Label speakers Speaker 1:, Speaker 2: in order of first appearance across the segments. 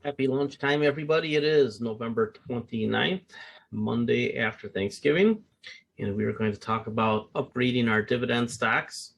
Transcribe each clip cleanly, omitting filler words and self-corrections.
Speaker 1: Happy lunchtime, everybody. It is November 29th, Monday after Thanksgiving, and we are going to talk about upgrading our dividend stocks.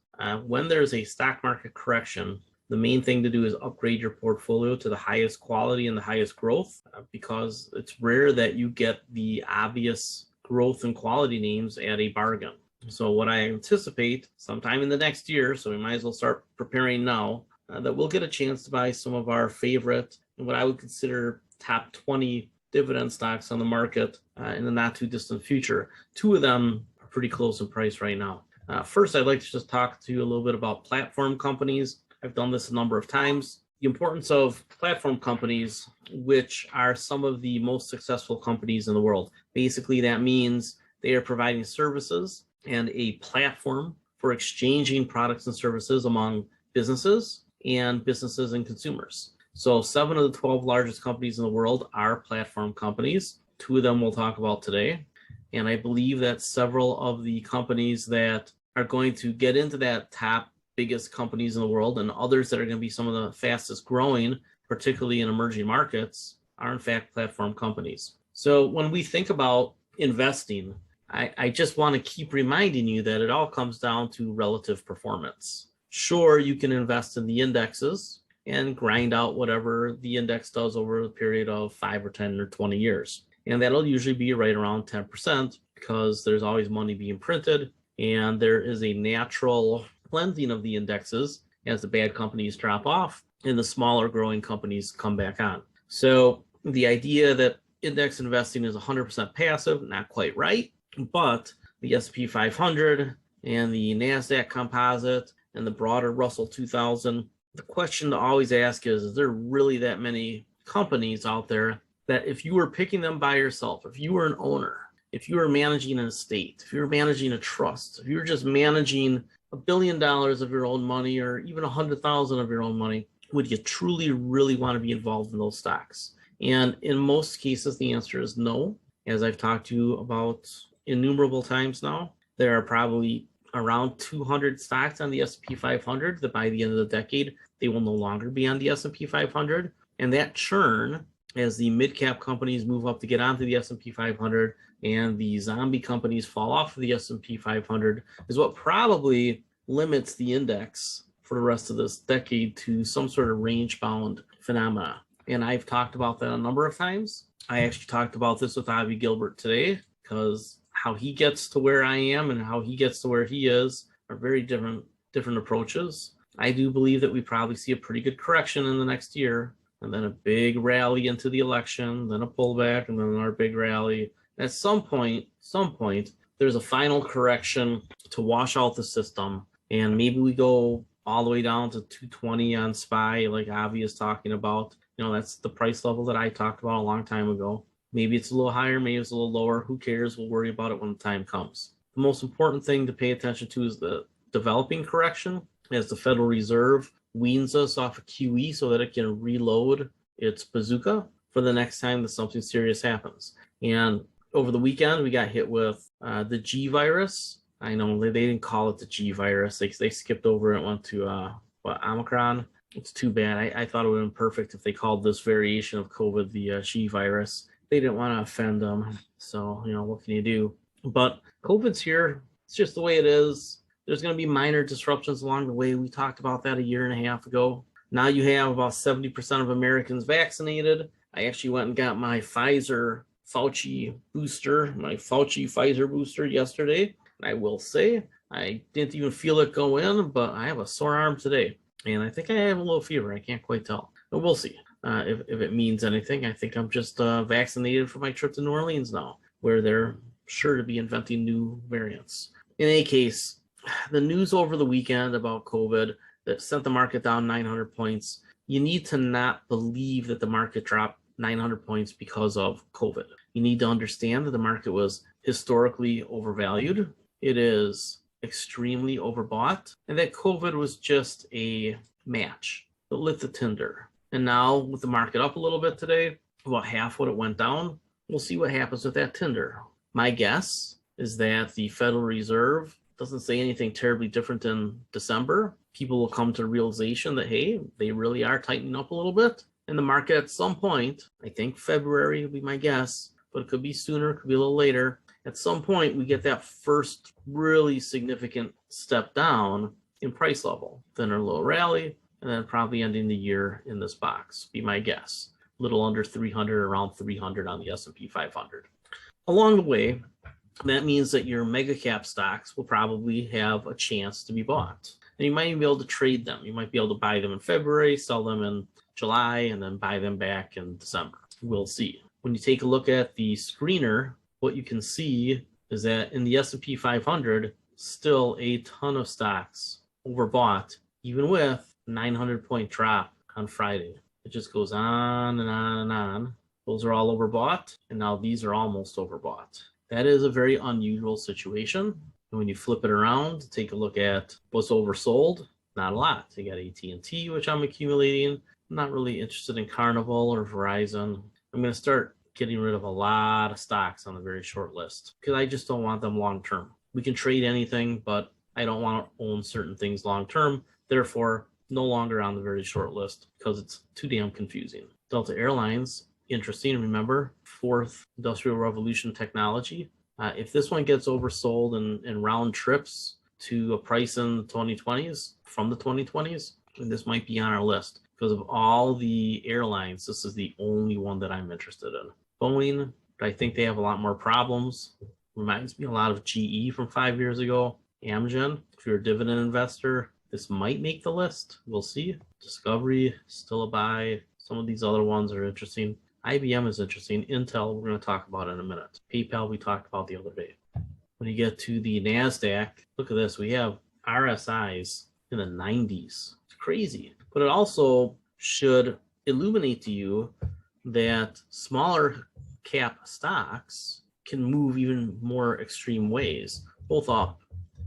Speaker 1: When there's a stock market correction, the main thing to do is upgrade your portfolio to the highest quality and the highest growth, because it's rare that you get the obvious growth and quality names at a bargain. So what I anticipate sometime in the next year, so we might as well start preparing now, that we'll get a chance to buy some of our favorite and what I would consider top 20 dividend stocks on the market in the not too distant future. Two of them are pretty close in price right now. First, I'd like to just talk to you a little bit about platform companies. I've done this a number of times. The importance of platform companies, which are some of the most successful companies in the world. Basically, that means they are providing services and a platform for exchanging products and services among businesses and consumers. So 7 of the 12 largest companies in the world are platform companies. 2 of them we'll talk about today. And I believe that several of the companies that are going to get into that top biggest companies in the world and others that are going to be some of the fastest growing, particularly in emerging markets, are in fact platform companies. So when we think about investing, I just want to keep reminding you that it all comes down to relative performance. Sure, you can invest in the indexes and grind out whatever the index does over a period of 5 or 10 or 20 years. And that'll usually be right around 10% because there's always money being printed and there is a natural cleansing of the indexes as the bad companies drop off and the smaller growing companies come back on. So the idea that index investing is 100% passive, not quite right, but the S&P 500 and the NASDAQ composite and the broader Russell 2000, the question to always ask is there really that many companies out there that if you were picking them by yourself, if you were an owner, if you were managing an estate, if you were managing a trust, if you were just managing $1 billion of your own money or even 100,000 of your own money, would you truly really want to be involved in those stocks? And in most cases, the answer is no. As I've talked to you about innumerable times now, there are probably around 200 stocks on the S&P 500 that by the end of the decade, they will no longer be on the S&P 500. And that churn, as the mid-cap companies move up to get onto the S&P 500 and the zombie companies fall off of the S&P 500, is what probably limits the index for the rest of this decade to some sort of range-bound phenomena. And I've talked about that a number of times. I actually talked about this with Avi Gilbert today because how he gets to where I am and how he gets to where he is are very different approaches. I do believe that we probably see a pretty good correction in the next year, and then a big rally into the election, then a pullback, and then another big rally. At some point, there's a final correction to wash out the system, and maybe we go all the way down to 220 on SPY, like Avi is talking about. You know, that's the price level that I talked about a long time ago. Maybe it's a little higher, maybe it's a little lower. Who cares? We'll worry about it when the time comes. The most important thing to pay attention to is the developing correction as the Federal Reserve weans us off of QE so that it can reload its bazooka for the next time that something serious happens. And over the weekend, we got hit with the G virus. I know they didn't call it the G virus. They skipped over it and went to Omicron. It's too bad. I thought it would have been perfect if they called this variation of COVID the G virus. They didn't want to offend them. So, you know, what can you do? But COVID's here. It's just the way it is. There's going to be minor disruptions along the way. We talked about that a year and a half ago. Now you have about 70% of Americans vaccinated. I actually went and got my Pfizer Fauci Pfizer booster yesterday. And I will say, I didn't even feel it go in, but I have a sore arm today. And I think I have a little fever. I can't quite tell. But we'll see. If it means anything. I think I'm just vaccinated for my trip to New Orleans now, where they're sure to be inventing new variants. In any case, the news over the weekend about COVID that sent the market down 900 points, you need to not believe that the market dropped 900 points because of COVID. You need to understand that the market was historically overvalued. It is extremely overbought, and that COVID was just a match that lit the tinder. And now with the market up a little bit today, about half what it went down, we'll see what happens with that tinder. My guess is that the Federal Reserve doesn't say anything terribly different in December. People will come to the realization that, hey, they really are tightening up a little bit. And the market at some point, I think February would be my guess, but it could be sooner, it could be a little later. At some point, we get that first really significant step down in price level, then a little rally, and then probably ending the year in this box, be my guess. A little under 300, around 300 on the S&P 500. Along the way, that means that your mega cap stocks will probably have a chance to be bought. And you might even be able to trade them. You might be able to buy them in February, sell them in July, and then buy them back in December. We'll see. When you take a look at the screener, what you can see is that in the S&P 500, still a ton of stocks overbought, even with 900-point drop on Friday. It just goes on and on and on. Those are all overbought, and now these are almost overbought. That is a very unusual situation. And when you flip it around, take a look at what's oversold, not a lot. You got AT&T, which I'm accumulating. I'm not really interested in Carnival or Verizon. I'm going to start getting rid of a lot of stocks on the very short list because I just don't want them long term. We can trade anything, but I don't want to own certain things long term. Therefore, no longer on the very short list because it's too damn confusing. Delta Airlines, interesting. Remember, fourth industrial revolution technology. If this one gets oversold in round trips to a price in the 2020s, from the 2020s, this might be on our list. Because of all the airlines, this is the only one that I'm interested in. Boeing, I think they have a lot more problems. Reminds me a lot of GE from 5 years ago. Amgen, if you're a dividend investor, this might make the list. We'll see. Discovery, still a buy. Some of these other ones are interesting. IBM is interesting. Intel, we're going to talk about in a minute. PayPal, we talked about the other day. When you get to the NASDAQ, look at this. We have RSIs in the 90s. It's crazy. But it also should illuminate to you that smaller cap stocks can move even more extreme ways, both up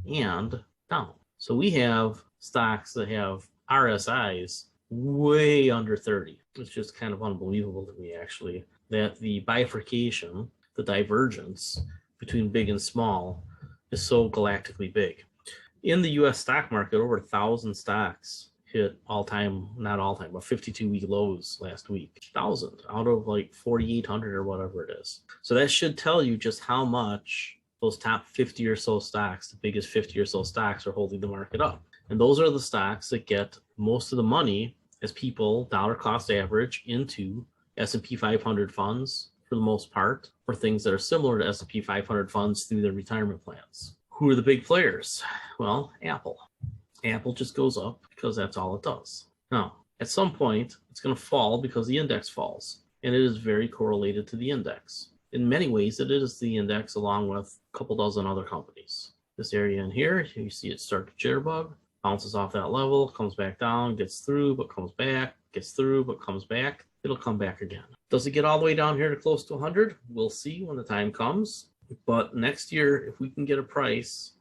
Speaker 1: and down. So we have stocks that have RSIs way under 30. It's just kind of unbelievable to me, actually, that the bifurcation, the divergence between big and small is so galactically big. In the US stock market, over 1,000 stocks hit all-time, not all-time, but 52-week lows last week. 1,000 out of like 4,800 or whatever it is. So that should tell you just how much those top 50 or so stocks, the biggest 50 or so stocks, are holding the market up. And those are the stocks that get most of the money as people dollar cost average into S&P 500 funds for the most part, or things that are similar to S&P 500 funds through their retirement plans. Who are the big players? Well, Apple. Apple just goes up because that's all it does. Now, at some point, it's going to fall because the index falls, and it is very correlated to the index. In many ways, it is the index along with a couple dozen other companies. This area in here, you see it start to jitterbug, bounces off that level, comes back down, gets through, but comes back, gets through, but comes back. It'll come back again. Does it get all the way down here to close to 100? We'll see when the time comes. But next year, if we can get a price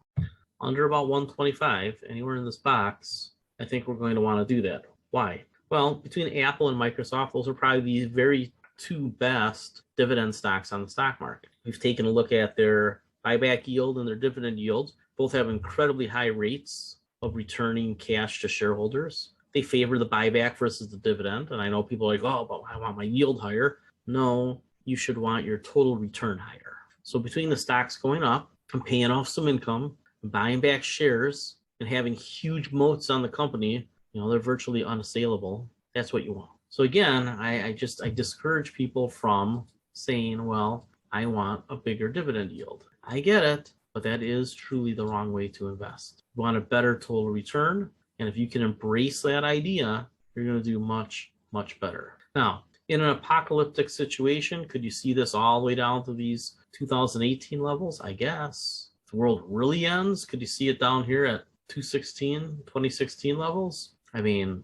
Speaker 1: under about 125, anywhere in this box, I think we're going to want to do that. Why? Well, between Apple and Microsoft, those are probably the very two best dividend stocks on the stock market. We've taken a look at their buyback yield and their dividend yields. Both have incredibly high rates of returning cash to shareholders. They favor the buyback versus the dividend. And I know people are like, oh, but I want my yield higher. No, you should want your total return higher. So between the stocks going up and paying off some income, buying back shares, and having huge moats on the company, they're virtually unassailable. That's what you want. So again, I discourage people from saying, well, I want a bigger dividend yield. I get it, but that is truly the wrong way to invest. You want a better total return, and if you can embrace that idea, you're going to do much, much better. Now, in an apocalyptic situation, could you see this all the way down to these 2018 levels? I guess. If the world really ends, could you see it down here at 2016 levels? I mean,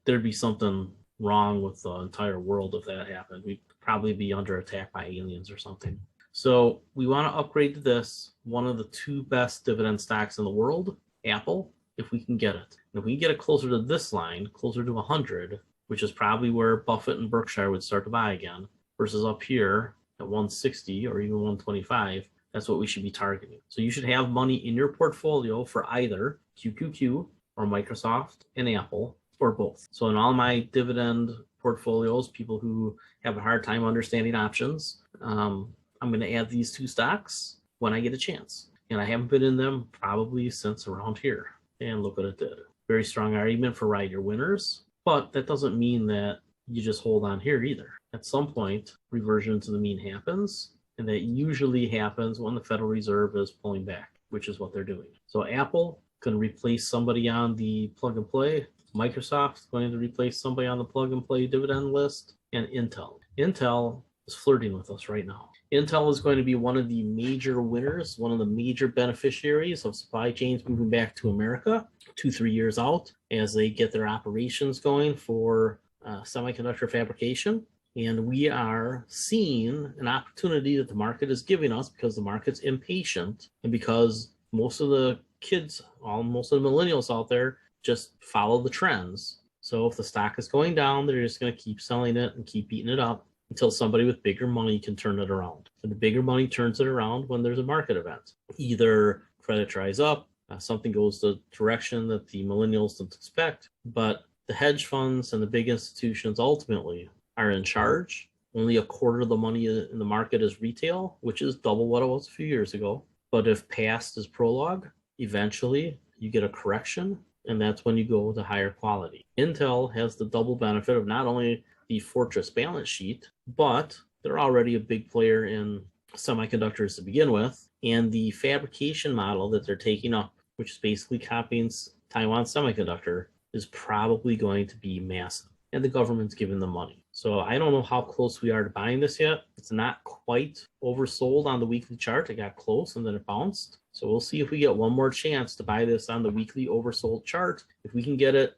Speaker 1: there'd be something wrong with the entire world if that happened. We'd probably be under attack by aliens or something. So we want to upgrade to this, one of the two best dividend stocks in the world, Apple, if we can get it. And if we can get it closer to this line, closer to 100, which is probably where Buffett and Berkshire would start to buy again, versus up here at 160 or even 125, that's what we should be targeting. So you should have money in your portfolio for either QQQ or Microsoft and Apple, or both. So in all my dividend portfolios, people who have a hard time understanding options. I'm going to add these two stocks when I get a chance. And I haven't been in them probably since around here. And look what it did. Very strong argument for ride your winners. But that doesn't mean that you just hold on here either. At some point, reversion to the mean happens. And that usually happens when the Federal Reserve is pulling back, which is what they're doing. So Apple going to replace somebody on the plug and play. Microsoft going to replace somebody on the plug and play dividend list. And Intel is flirting with us right now. Intel is going to be one of the major winners, one of the major beneficiaries of supply chains moving back to America 2-3 years out as they get their operations going for semiconductor fabrication. And we are seeing an opportunity that the market is giving us because the market's impatient and because most of the kids, most of the millennials out there just follow the trends. So if the stock is going down, they're just going to keep selling it and keep beating it up until somebody with bigger money can turn it around. And the bigger money turns it around when there's a market event. Either credit dries up, something goes the direction that the millennials don't expect, but the hedge funds and the big institutions ultimately are in charge. Only a quarter of the money in the market is retail, which is double what it was a few years ago. But if past is prologue, eventually you get a correction, and that's when you go to higher quality. Intel has the double benefit of not only the fortress balance sheet, but they're already a big player in semiconductors to begin with, and the fabrication model that they're taking up, which is basically copying Taiwan Semiconductor, is probably going to be massive, and the government's giving them money. So I don't know how close we are to buying this yet. It's not quite oversold on the weekly chart. It got close and then it bounced. So we'll see if we get one more chance to buy this on the weekly oversold chart. If we can get it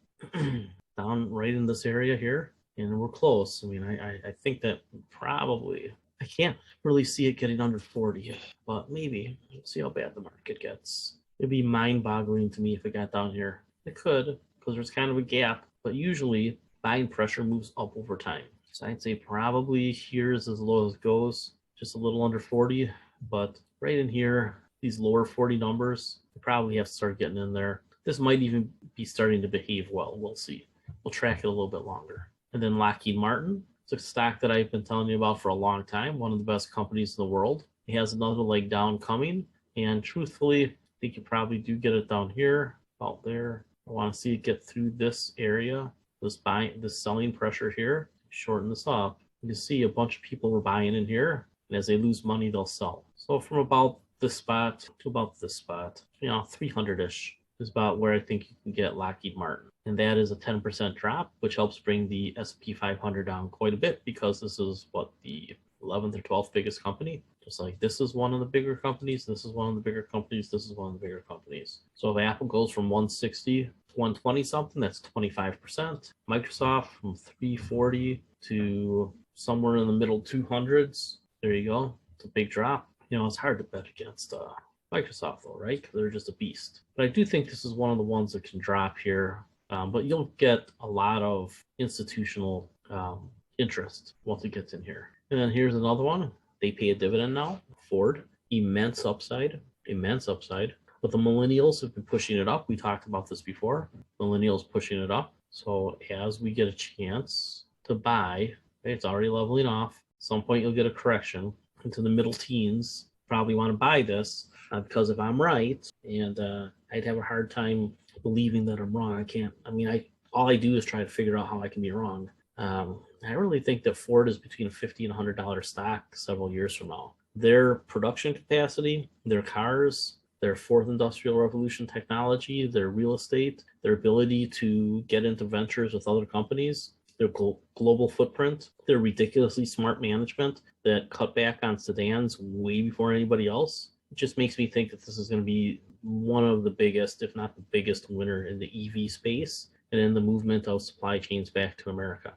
Speaker 1: down right in this area here, and we're close. I mean, I think that probably, I can't really see it getting under 40, but maybe. We'll see how bad the market gets. It'd be mind-boggling to me if it got down here. It could, because there's kind of a gap, but usually buying pressure moves up over time. So I'd say probably here is as low as it goes, just a little under 40, but right in here, these lower 40 numbers, you probably have to start getting in there. This might even be starting to behave well. We'll see. We'll track it a little bit longer. And then Lockheed Martin, it's a stock that I've been telling you about for a long time, one of the best companies in the world. It has another leg down coming, and truthfully, I think you probably do get it down here, about there. I want to see it get through this area, this selling pressure here, shorten this up. You can see a bunch of people were buying in here, and as they lose money, they'll sell. So from about this spot to about this spot, 300-ish is about where I think you can get Lockheed Martin. And that is a 10% drop, which helps bring the S&P 500 down quite a bit because this is what, the 11th or 12th biggest company. Just like this is one of the bigger companies, this is one of the bigger companies, this is one of the bigger companies. So if Apple goes from 160 to 120 something, that's 25%. Microsoft from 340 to somewhere in the middle 200s. There you go. It's a big drop. It's hard to bet against Microsoft though, right? Because they're just a beast. But I do think this is one of the ones that can drop here. But you'll get a lot of institutional interest once it gets in here. And then here's another one. They pay a dividend now. Ford, immense upside. But the millennials have been pushing it up. We talked about this before. Millennials pushing it up. So as we get a chance to buy, it's already leveling off. At some point you'll get a correction into the middle teens. Probably want to buy this because if I'm right, and I'd have a hard time believing that I'm wrong. All I do is try to figure out how I can be wrong. I really think that Ford is between a $50 and $100 stock several years from now. Their production capacity, their cars, their fourth industrial revolution technology, their real estate, their ability to get into ventures with other companies, their global footprint, their ridiculously smart management that cut back on sedans way before anybody else. It just makes me think that this is going to be one of the biggest, if not the biggest winner in the EV space and in the movement of supply chains back to America.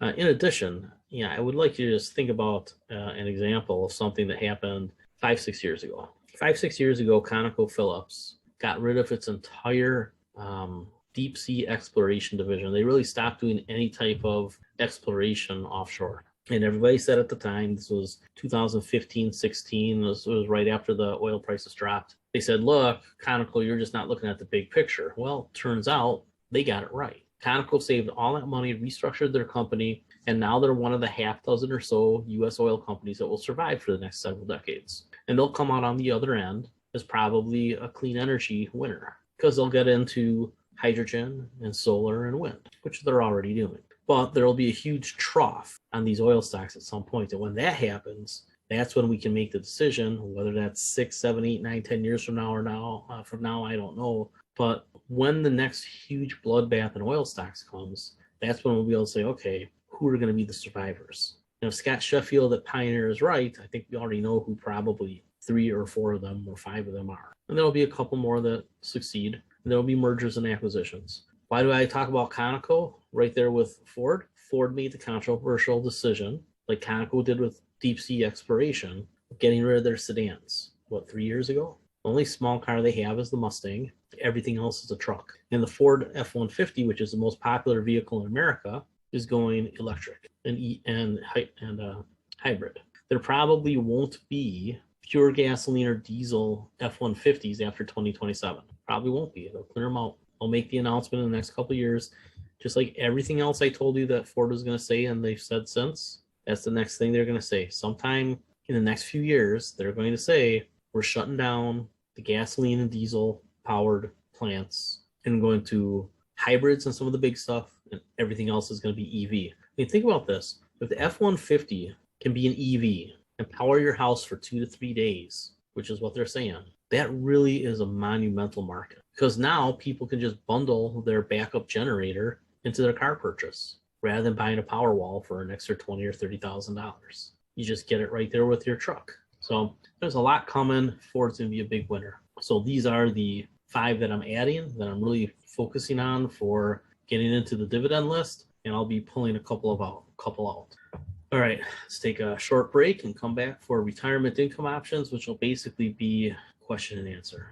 Speaker 1: In addition, I would like you to just think about an example of something that happened 5-6 years ago. 5-6 years ago, ConocoPhillips got rid of its entire deep sea exploration division. They really stopped doing any type of exploration offshore. And everybody said at the time, this was 2015-16, this was right after the oil prices dropped. They said, look, Conoco, you're just not looking at the big picture. Well, turns out they got it right. Conoco saved all that money, restructured their company, And now they're one of the half dozen or so US oil companies that will survive for the next several decades. And they'll come out on the other end as probably a clean energy winner because they'll get into hydrogen and solar and wind, which they're already doing. But there will be a huge trough on these oil stocks at some point. And when that happens, that's when we can make the decision, whether that's 6, 7, 8, 9, 10 years from now or from now, I don't know. But when the next huge bloodbath in oil stocks comes, that's when we'll be able to say, okay, who are going to be the survivors? And if Scott Sheffield at Pioneer is right, I think we already know who probably 3 or 4 of them or 5 of them are. And there'll be a couple more that succeed. And there'll be mergers and acquisitions. Why do I talk about Conoco right there with Ford? Ford made the controversial decision, like Conoco did with deep sea exploration, getting rid of their sedans. 3 years ago? The only small car they have is the Mustang. Everything else is a truck. And the Ford F-150, which is the most popular vehicle in America, is going electric and hybrid. There probably won't be pure gasoline or diesel F-150s after 2027. Probably won't be. They'll clear them out. I'll make the announcement in the next couple of years. Just like everything else I told you that Ford was going to say and they've said since, that's the next thing they're going to say. Sometime in the next few years, they're going to say, we're shutting down the gasoline and diesel powered plants and going to hybrids and some of the big stuff, and everything else is going to be EV. I mean, think about this. If the F-150 can be an EV and power your house for 2 to 3 days, which is what they're saying, that really is a monumental market. Because now people can just bundle their backup generator into their car purchase rather than buying a Powerwall for an extra $20,000 or $30,000. You just get it right there with your truck. So there's a lot coming. Ford's going to be a big winner. So these are the 5 that I'm adding, that I'm really focusing on for getting into the dividend list, and I'll be pulling a couple out. All right, let's take a short break and come back for retirement income options, which will basically be question and answer.